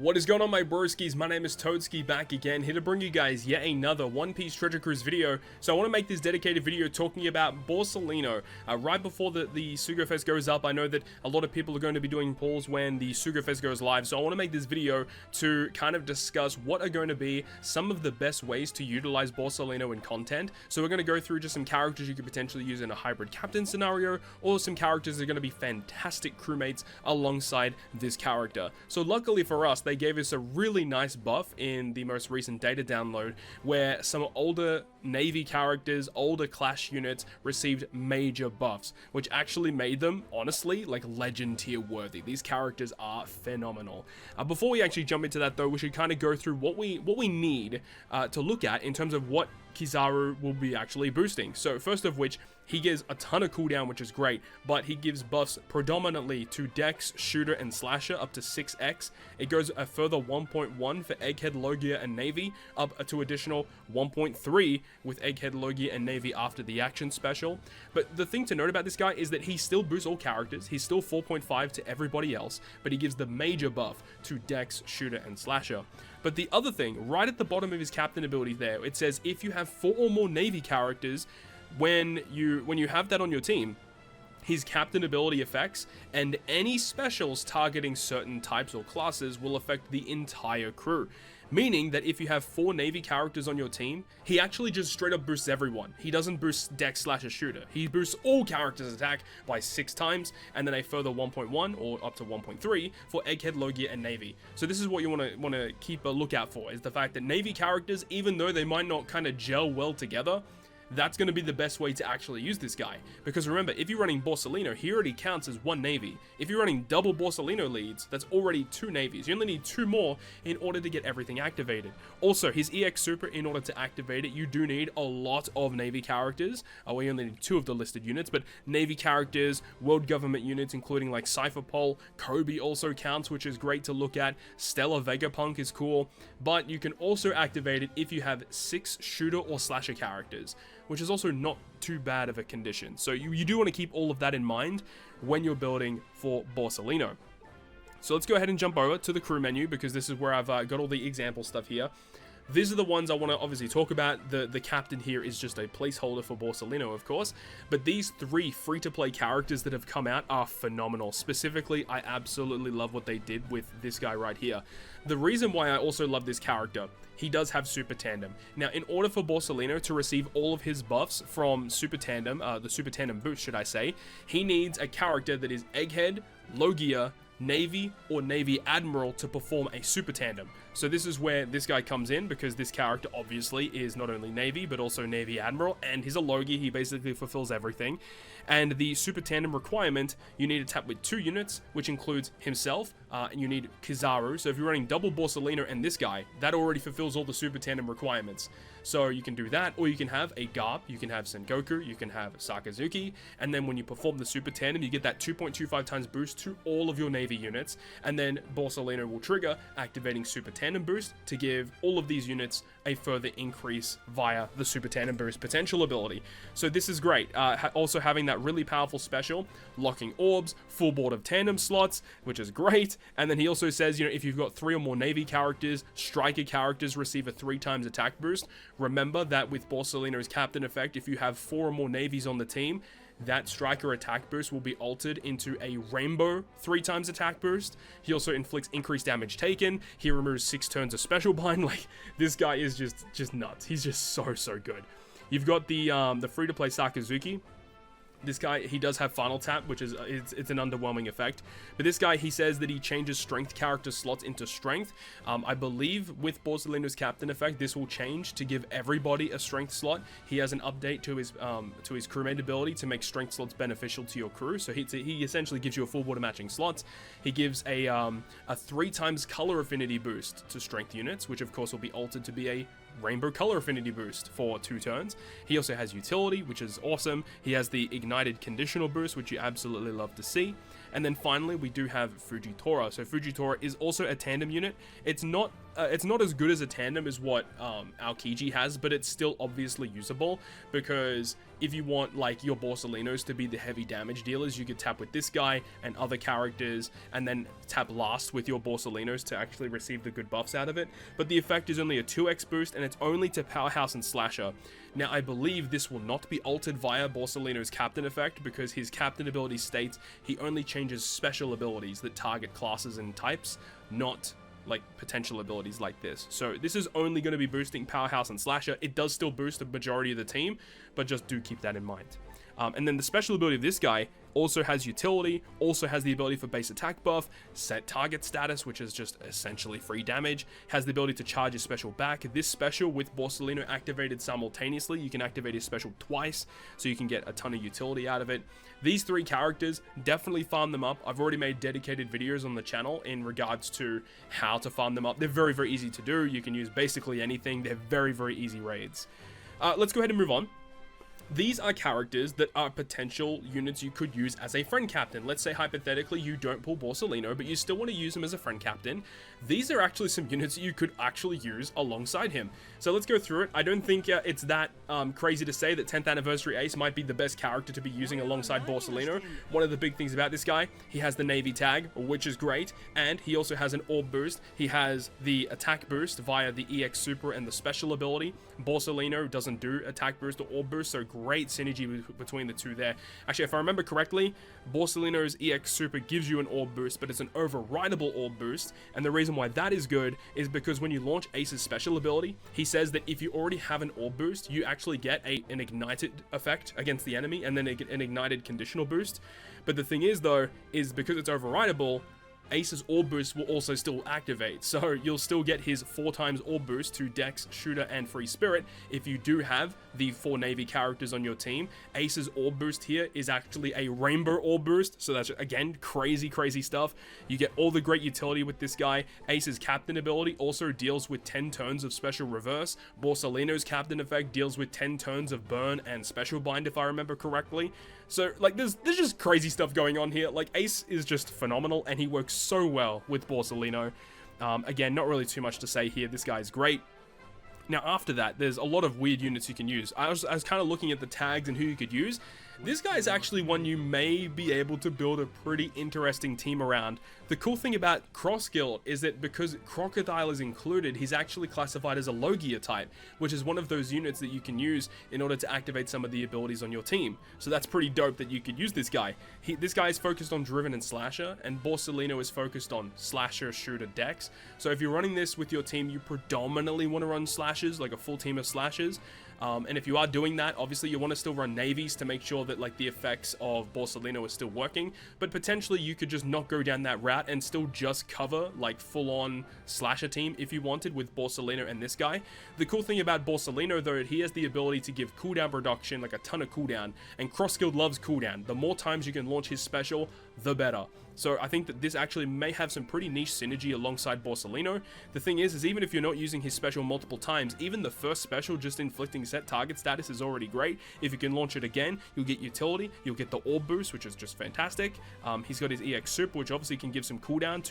What is going on, my broskies? My name is Toadski, back again, here to bring you guys yet another One Piece Treasure Cruise video. So I want to make this dedicated video talking about Borsalino. Right before the Sugo Fest goes up, I know that a lot of people are going to be doing polls when the Sugo Fest goes live, so I want to make this video to kind of discuss what are going to be some of the best ways to utilize Borsalino in content. So we're going to go through just some characters you could potentially use in a hybrid captain scenario, or some characters that are going to be fantastic crewmates alongside this character. So luckily for us, they gave us a really nice buff in the most recent data download where some older Navy characters, older Clash units received major buffs, which actually made them, honestly, like legend tier worthy. These characters are phenomenal. Before we actually jump into that though, we should kind of go through what we need to look at in terms of what Kizaru will be actually boosting. So first of which, he gives a ton of cooldown, which is great, but he gives buffs predominantly to Dex, Shooter, and Slasher up to 6x. It goes a further 1.1 for Egghead, Logia, and Navy, up to additional 1.3 with Egghead, Logia, and Navy after the action special. But the thing to note about this guy is that he still boosts all characters. He's still 4.5 to everybody else, but he gives the major buff to Dex, Shooter, and Slasher. But the other thing, right at the bottom of his captain ability there, it says if you have 4 or more Navy characters, when you have that on your team, his captain ability effects and any specials targeting certain types or classes will affect the entire crew. Meaning that if you have 4 Navy characters on your team, he actually just straight up boosts everyone. He doesn't boost Dex, Slasher, Shooter. He boosts all characters' attack by 6 times, and then a further 1.1 or up to 1.3 for Egghead, Logia, and Navy. So this is what you want to keep a lookout for, is the fact that Navy characters, even though they might not kind of gel well together, that's going to be the best way to actually use this guy. Because remember, if you're running Borsalino, he already counts as 1 Navy. If you're running double Borsalino leads, that's already 2 Navies. You only need 2 more in order to get everything activated. Also, his EX Super, in order to activate it, you do need a lot of Navy characters. We only need 2 of the listed units, but Navy characters, World Government units, including like Cypherpol, Kobe also counts, which is great to look at. Stellar Vegapunk is cool, but you can also activate it if you have 6 Shooter or Slasher characters, which is also not too bad of a condition. So you do want to keep all of that in mind when you're building for Borsalino. So let's go ahead and jump over to the crew menu, because this is where I've got all the example stuff here. These are the ones I want to obviously talk about. The captain here is just a placeholder for Borsalino, of course, but these 3 free-to-play characters that have come out are phenomenal. Specifically, I absolutely love what they did with this guy right here. The reason why I also love this character, he does have Super Tandem. Now, in order for Borsalino to receive all of his buffs from Super Tandem, the Super Tandem boost, should I say, he needs a character that is Egghead, Logia, Navy, or Navy Admiral to perform a Super Tandem. So this is where this guy comes in, because this character obviously is not only Navy, but also Navy Admiral, and he's a Logie. He basically fulfills everything. And the Super Tandem requirement, you need to tap with 2 units, which includes himself, and you need Kizaru. So if you're running double Borsalino and this guy, that already fulfills all the Super Tandem requirements. So you can do that, or you can have a Garp, you can have Sengoku, you can have Sakazuki, and then when you perform the Super Tandem, you get that 2.25 times boost to all of your Navy units, and then Borsalino will trigger, activating Super Tandem boost to give all of these units a further increase via the Super Tandem boost potential ability. So this is great. Also having that really powerful special, locking orbs, full board of tandem slots, which is great. And then he also says, you know, if you've got 3 or more Navy characters, striker characters receive a 3 times attack boost. Remember that with Borsalino's captain effect, if you have 4 or more Navies on the team, that striker attack boost will be altered into a rainbow 3 times attack boost. He also inflicts increased damage taken. He removes 6 turns of special bind. Like, this guy is just nuts. He's just so good. You've got the free-to-play Sakazuki. This guy, he does have Final Tap, which is it's an underwhelming effect. But this guy, he says that he changes strength character slots into strength. I believe with Borsalino's captain effect, this will change to give everybody a strength slot. He has an update to his crewmate ability to make strength slots beneficial to your crew. So he essentially gives you a full board of matching slots. He gives a 3 times color affinity boost to strength units, which of course will be altered to be a rainbow color affinity boost for 2 turns. He also has utility, which is awesome. He has the ignited conditional boost, which you absolutely love to see. And then finally, we do have Fujitora. So Fujitora is also a tandem unit. It's not as good as a tandem as what Aokiji has, but it's still obviously usable because if you want like your Borsalinos to be the heavy damage dealers, you could tap with this guy and other characters, and then tap last with your Borsalinos to actually receive the good buffs out of it. But the effect is only a 2x boost, and it's only to Powerhouse and Slasher. Now, I believe this will not be altered via Borsalino's captain effect, because his captain ability states he only changes special abilities that target classes and types, not like potential abilities like this. So this is only going to be boosting Powerhouse and Slasher. It does still boost the majority of the team, but just do keep that in mind. And then the special ability of this guy also has utility, also has the ability for base attack buff, set target status, which is just essentially free damage, has the ability to charge his special back. This special with Borsalino activated simultaneously, you can activate his special twice, so you can get a ton of utility out of it. These three characters, definitely farm them up. I've already made dedicated videos on the channel in regards to how to farm them up. They're very, very easy to do. You can use basically anything. They're very, very easy raids. Let's go ahead and move on. These are characters that are potential units you could use as a friend captain. Let's say hypothetically you don't pull Borsalino, but you still want to use him as a friend captain. These are actually some units that you could actually use alongside him. So let's go through it. I don't think it's that crazy to say that 10th Anniversary Ace might be the best character to be using alongside Borsalino. One of the big things about this guy, he has the Navy tag, which is great, and he also has an orb boost. He has the attack boost via the EX Super and the special ability. Borsalino doesn't do attack boost or orb boost, so great synergy between the two there. Actually, if I remember correctly, Borsalino's EX Super gives you an orb boost, but it's an overridable orb boost, and the reason why that is good is because when you launch Ace's special ability, he says that if you already have an orb boost, you actually get an ignited effect against the enemy, and then an ignited conditional boost. But the thing is though, is because it's overridable, Ace's orb boost will also still activate, so you'll still get his 4 times orb boost to Dex, Shooter, and Free Spirit if you do have the 4 Navy characters on your team. Ace's orb boost here is actually a rainbow orb boost, so that's again crazy stuff. You get all the great utility with this guy. Ace's captain ability also deals with 10 turns of special reverse. Borsalino's captain effect deals with 10 turns of burn and special bind, if I remember correctly. So like there's just crazy stuff going on here. Like Ace is just phenomenal, and he works so well with Borsalino. Again, not really too much to say here. This guy is great. Now after that, there's a lot of weird units you can use. I was kind of looking at the tags and who you could use. This guy is actually one you may be able to build a pretty interesting team around. The cool thing about Cross Guild is that because Crocodile is included, he's actually classified as a Logia type, which is one of those units that you can use in order to activate some of the abilities on your team. So that's pretty dope that you could use this guy. This guy is focused on Driven and Slasher, and Borsalino is focused on Slasher, Shooter, Dex. So if you're running this with your team, you predominantly want to run Slashers, like a full team of Slashers. And if you are doing that, obviously you want to still run navies to make sure that like the effects of Borsalino are still working, but potentially you could just not go down that route and still just cover like full-on slasher team if you wanted with Borsalino and this guy. The cool thing about Borsalino though, he has the ability to give cooldown reduction, like a ton of cooldown, and Cross Guild loves cooldown. The more times you can launch his special, the better. So I think that this actually may have some pretty niche synergy alongside Borsalino. The thing is even if you're not using his special multiple times, even the first special just inflicting set target status is already great. If you can launch it again, you'll get utility, you'll get the orb boost, which is just fantastic. He's got his EX Super, which obviously can give some cooldown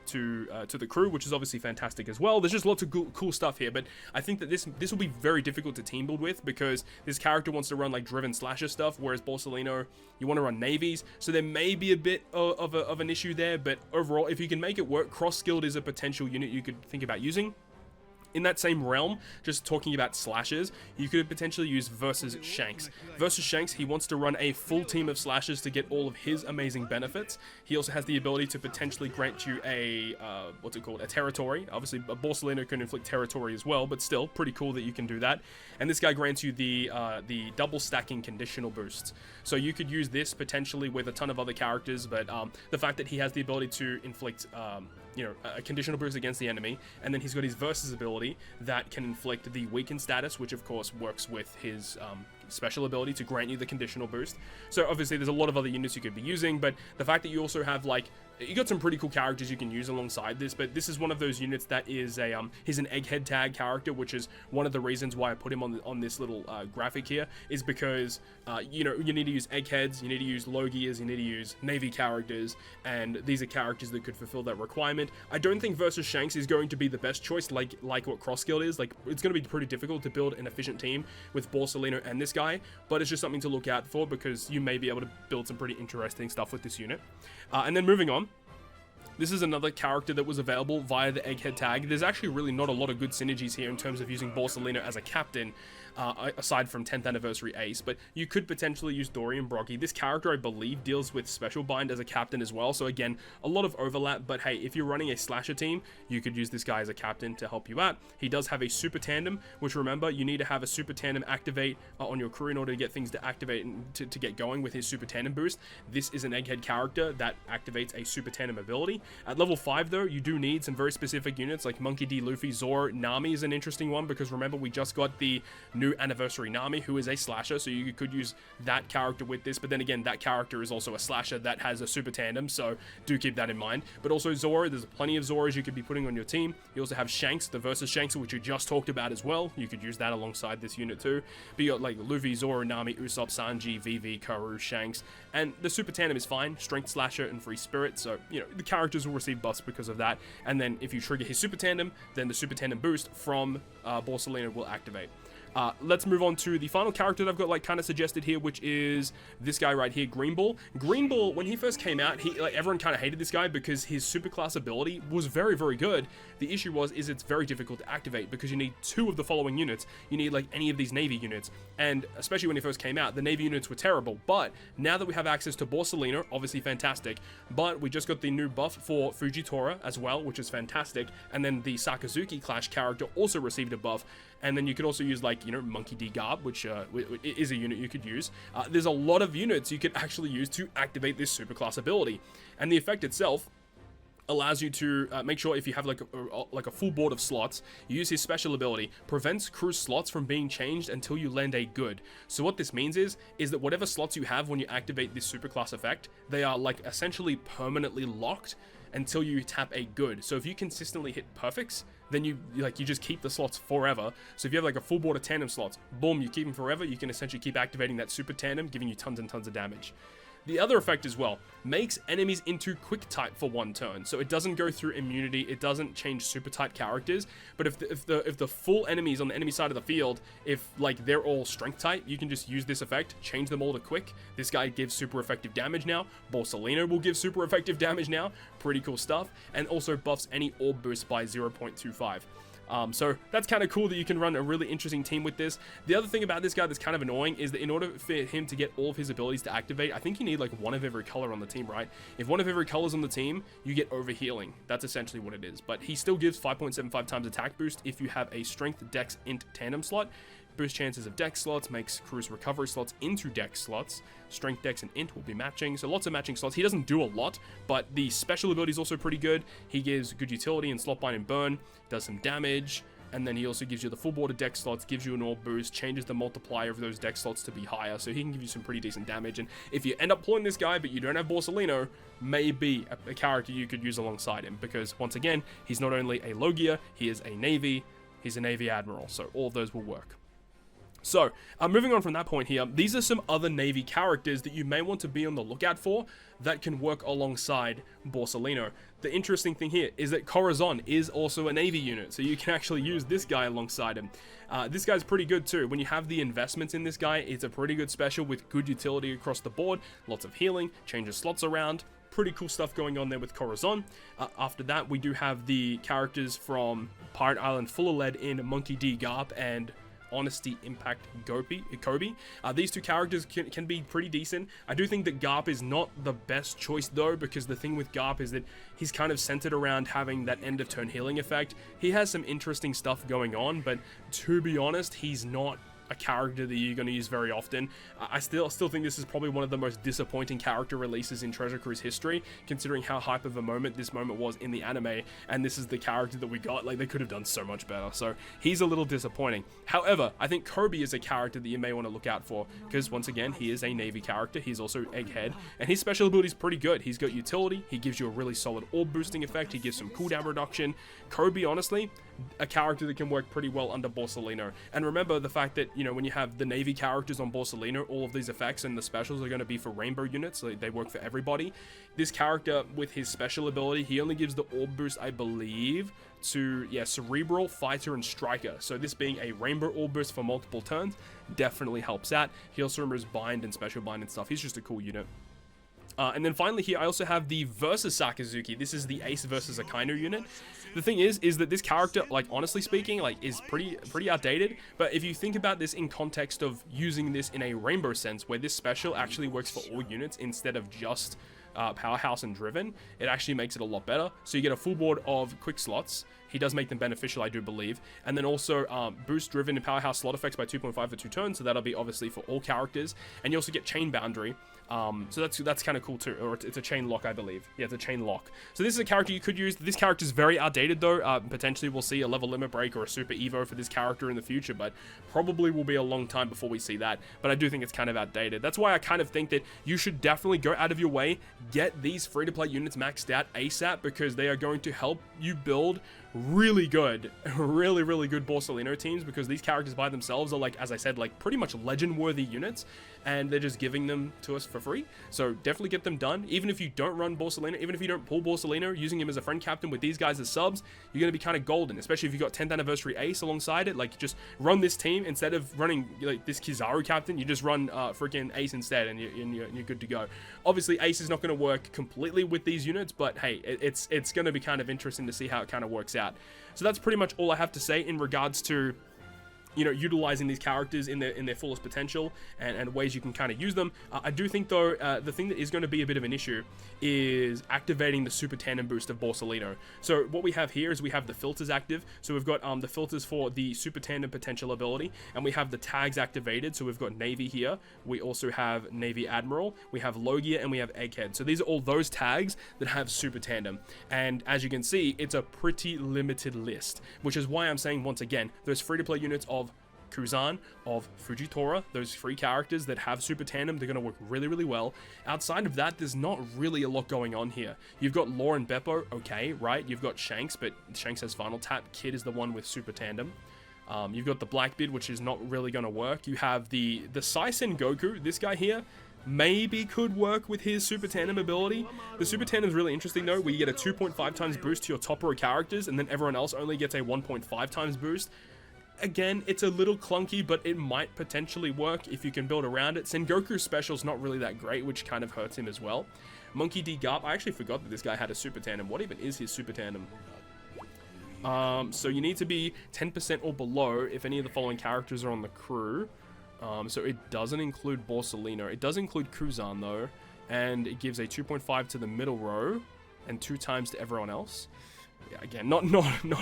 to the crew, which is obviously fantastic as well. There's just lots of cool stuff here, but I think that this will be very difficult to team build with because this character wants to run like Driven Slasher stuff, whereas Borsalino, you want to run navies, so there may be a bit of an issue there, but overall, if you can make it work, Cross Guild is a potential unit you could think about using. In that same realm, just talking about slashers, you could potentially use Versus Shanks. Versus Shanks, he wants to run a full team of slashers to get all of his amazing benefits. He also has the ability to potentially grant you a, a territory. Obviously, Borsalino can inflict territory as well, but still, pretty cool that you can do that. And this guy grants you the double stacking conditional boosts. So you could use this potentially with a ton of other characters, but the fact that he has the ability to inflict a conditional boost against the enemy, and then he's got his Versus ability that can inflict the weakened status, which of course works with his special ability to grant you the conditional boost. So obviously there's a lot of other units you could be using, but the fact that you also have like, you got some pretty cool characters you can use alongside this, but this is one of those units that is he's an egghead tag character, which is one of the reasons why I put him on this little graphic here, is because you need to use eggheads, you need to use Logias, you need to use Navy characters, and these are characters that could fulfill that requirement. I don't think Versus Shanks is going to be the best choice, like what Cross Guild is. Like, it's going to be pretty difficult to build an efficient team with Borsalino and this guy. guy, but it's just something to look out for because you may be able to build some pretty interesting stuff with this unit. And then moving on, this is another character that was available via the Egghead tag. There's actually really not a lot of good synergies here in terms of using Borsalino as a captain, aside from 10th Anniversary Ace, but you could potentially use Dorian Brocky. This character, I believe, deals with Special Bind as a captain as well, so again, a lot of overlap, but hey, if you're running a slasher team, you could use this guy as a captain to help you out. He does have a Super Tandem, which remember, you need to have a Super Tandem activate on your crew in order to get things to activate and to get going with his Super Tandem boost. This is an Egghead character that activates a Super Tandem ability. At level 5 though, you do need some very specific units like Monkey D, Luffy, Zoro. Nami is an interesting one because remember, we just got the new Anniversary Nami, who is a slasher, so you could use that character with this, but then again, that character is also a slasher that has a Super Tandem, so do keep that in mind. But also Zoro, there's plenty of Zoros you could be putting on your team. You also have Shanks, the Versus Shanks, which you just talked about as well. You could use that alongside this unit too. But you got like Luffy, Zoro, Nami, Usopp, Sanji, Vivi, Karu, Shanks, and the Super Tandem is fine, Strength Slasher and Free Spirit, so you know, the characters will receive buffs because of that. And then if you trigger his Super Tandem, then the Super Tandem boost from Borsalino will activate. Let's move on to the final character that I've got like kind of suggested here, which is this guy right here, Green Ball. Green Ball, when he first came out, everyone kind of hated this guy because his superclass ability was very, very good. The issue is it's very difficult to activate because you need 2 of the following units. You need like any of these Navy units, and especially when he first came out, the Navy units were terrible. But now that we have access to Borsalino, obviously fantastic, but we just got the new buff for Fujitora as well, which is fantastic, and then the Sakazuki Clash character also received a buff. And then you could also use like, you know, Monkey D Garb, which is a unit you could use. There's a lot of units you could actually use to activate this superclass ability. And the effect itself allows you to make sure if you have like a full board of slots, you use his special ability, prevents crew slots from being changed until you land a good. So what this means is that whatever slots you have when you activate this superclass effect, they are like essentially permanently locked until you tap a good. So if you consistently hit perfects, then you just keep the slots forever. So if you have like a full board of tandem slots, boom, you keep them forever. You can essentially keep activating that super tandem, giving you tons and tons of damage. The other effect as well makes enemies into quick type for 1 turn, so it doesn't go through immunity, it doesn't change super type characters, but if the full enemies on the enemy side of the field, if like they're all strength type, you can just use this effect, change them all to quick. This guy gives super effective damage now. Borsalino will give super effective damage now. Pretty cool stuff, and also buffs any orb boost by 0.25. So that's kind of cool that you can run a really interesting team with this. The other thing about this guy that's kind of annoying is that in order for him to get all of his abilities to activate, I think you need like 1 of every color on the team, right? If 1 of every color is on the team, you get overhealing. That's essentially what it is. But he still gives 5.75 times attack boost if you have a strength, dex, int tandem slot. Boost chances of dex slots, makes crew's recovery slots into dex slots. Strength, dex, and int will be matching, so lots of matching slots. He doesn't do a lot, but the special ability is also pretty good. He gives good utility in slot bind and burn, does some damage, and then he also gives you the full board of dex slots, gives you an orb boost, changes the multiplier of those dex slots to be higher, so he can give you some pretty decent damage. And if you end up pulling this guy, but you don't have Borsalino, maybe a character you could use alongside him, because once again, he's not only a Logia, he is a Navy, he's a Navy Admiral, so all of those will work. So, moving on from that point here, these are some other Navy characters that you may want to be on the lookout for that can work alongside Borsalino. The interesting thing here is that Corazon is also a Navy unit, so you can actually use this guy alongside him. This guy's pretty good too. When you have the investments in this guy, it's a pretty good special with good utility across the board, lots of healing, changes slots around. Pretty cool stuff going on there with Corazon. After that, we do have the characters from Pirate Island Full of Lead in Monkey D. Garp and Honesty Impact Kobe. These 2 characters can be pretty decent. I do think that Garp is not the best choice though, because the thing with Garp is that he's kind of centered around having that end of turn healing effect. He has some interesting stuff going on, but to be honest, he's not a character that you're going to use very often. I still think this is probably one of the most disappointing character releases in Treasure Cruise history, considering how hype of a moment this moment was in the anime, and this is the character that we got. Like, they could have done so much better, so he's a little disappointing. However, I think Kobe is a character that you may want to look out for, because once again, he is a Navy character, he's also Egghead, and his special ability is pretty good. He's got utility, he gives you a really solid orb boosting effect, he gives some cooldown reduction. Kobe, honestly, a character that can work pretty well under Borsalino. And remember the fact that, you know, when you have the Navy characters on Borsalino, all of these effects and the specials are going to be for rainbow units, so they work for everybody. This character, with his special ability, he only gives the orb boost, I believe, to, yeah, Cerebral, Fighter, and Striker. So this being a rainbow orb boost for multiple turns definitely helps out. He also removes bind and special bind and stuff. He's just a cool unit. And then finally here, I also have the Versus Sakazuki. This is the Ace versus Akainu unit. The thing is that this character, like, honestly speaking, like, is pretty outdated. But if you think about this in context of using this in a rainbow sense, where this special actually works for all units instead of just Powerhouse and Driven, it actually makes it a lot better. So you get a full board of quick slots. He does make them beneficial, I do believe. And then also boost Driven and Powerhouse slot effects by 2.5 for 2 turns. So that'll be obviously for all characters. And you also get Chain Boundary. So that's kind of cool too. Or it's a chain lock, I believe. Yeah, it's a chain lock. So this is a character you could use. This character is very outdated though. Potentially we'll see a level limit break or a super evo for this character in the future, but probably will be a long time before we see that. But I do think it's kind of outdated. That's why I kind of think that you should definitely go out of your way, get these free-to-play units maxed out ASAP, because they are going to help you build really good Borsalino teams, because these characters by themselves are, like, as I said, like, pretty much legend worthy units, and they're just giving them to us for free. So definitely get them done. Even if you don't run Borsalino, even if you don't pull Borsalino, using him as a friend captain with these guys as subs, you're going to be kind of golden, especially if you got 10th anniversary Ace alongside it. Like, just run this team instead of running, like, this Kizaru captain. You just run freaking Ace instead, and you're good to go. Obviously Ace is not going to work completely with these units, but hey, it's going to be kind of interesting to see how it kind of works out. So that's pretty much all I have to say in regards to, you know, utilizing these characters in their fullest potential and ways you can kind of use them. I do think though, the thing that is going to be a bit of an issue is activating the super tandem boost of Borsalino. So what we have here is we have the filters active. So we've got the filters for the super tandem potential ability, and we have the tags activated. So we've got Navy here. We also have Navy Admiral. We have Logia, and we have Egghead. So these are all those tags that have super tandem. And as you can see, it's a pretty limited list, which is why I'm saying once again, those free-to-play units of Kuzan, of Fujitora, those free characters that have super tandem, they're going to work really well. Outside of that, there's not really a lot going on here. You've got Law and Beppo, okay, right? You've got Shanks, but Shanks has final tap. Kid is the one with super tandem. You've got the Blackbeard, which is not really going to work. You have the Saisen Goku. This guy here maybe could work with his super tandem ability. The super tandem is really interesting though, where you get a 2.5 times boost to your top row characters, and then everyone else only gets a 1.5 times boost. Again, it's a little clunky, but it might potentially work if you can build around it. Sengoku's special is not really that great, which kind of hurts him as well. Monkey D. Garp, I actually forgot that this guy had a super tandem. What even is his super tandem? So you need to be 10% or below if any of the following characters are on the crew. So it doesn't include Borsalino. It does include Kuzan though, and it gives a 2.5 to the middle row and 2 times to everyone else. Yeah, again, not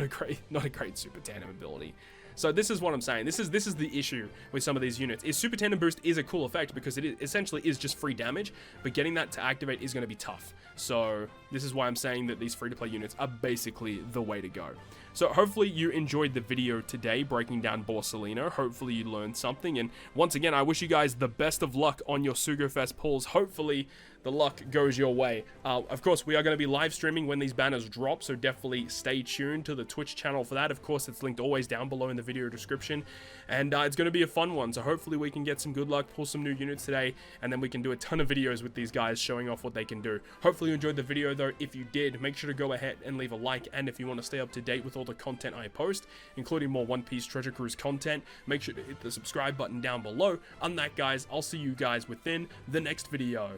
a great super tandem ability. So this is what I'm saying. This is the issue with some of these units. Is super tandem boost is a cool effect because it essentially is just free damage, but getting that to activate is going to be tough. So this is why I'm saying that these free-to-play units are basically the way to go. So hopefully you enjoyed the video today breaking down Borsalino. Hopefully you learned something, and once again, I wish you guys the best of luck on your SugoFest pulls. Hopefully the luck goes your way. Of course, we are going to be live streaming when these banners drop, so definitely stay tuned to the Twitch channel for that. Of course, it's linked always down below in the video description, and it's going to be a fun one, so hopefully we can get some good luck, pull some new units today, and then we can do a ton of videos with these guys showing off what they can do. Hopefully you enjoyed the video though. If you did, make sure to go ahead and leave a like, and if you want to stay up to date with all the content I post, including more One Piece Treasure Cruise content, make sure to hit the subscribe button down below. On that, guys, I'll see you guys within the next video.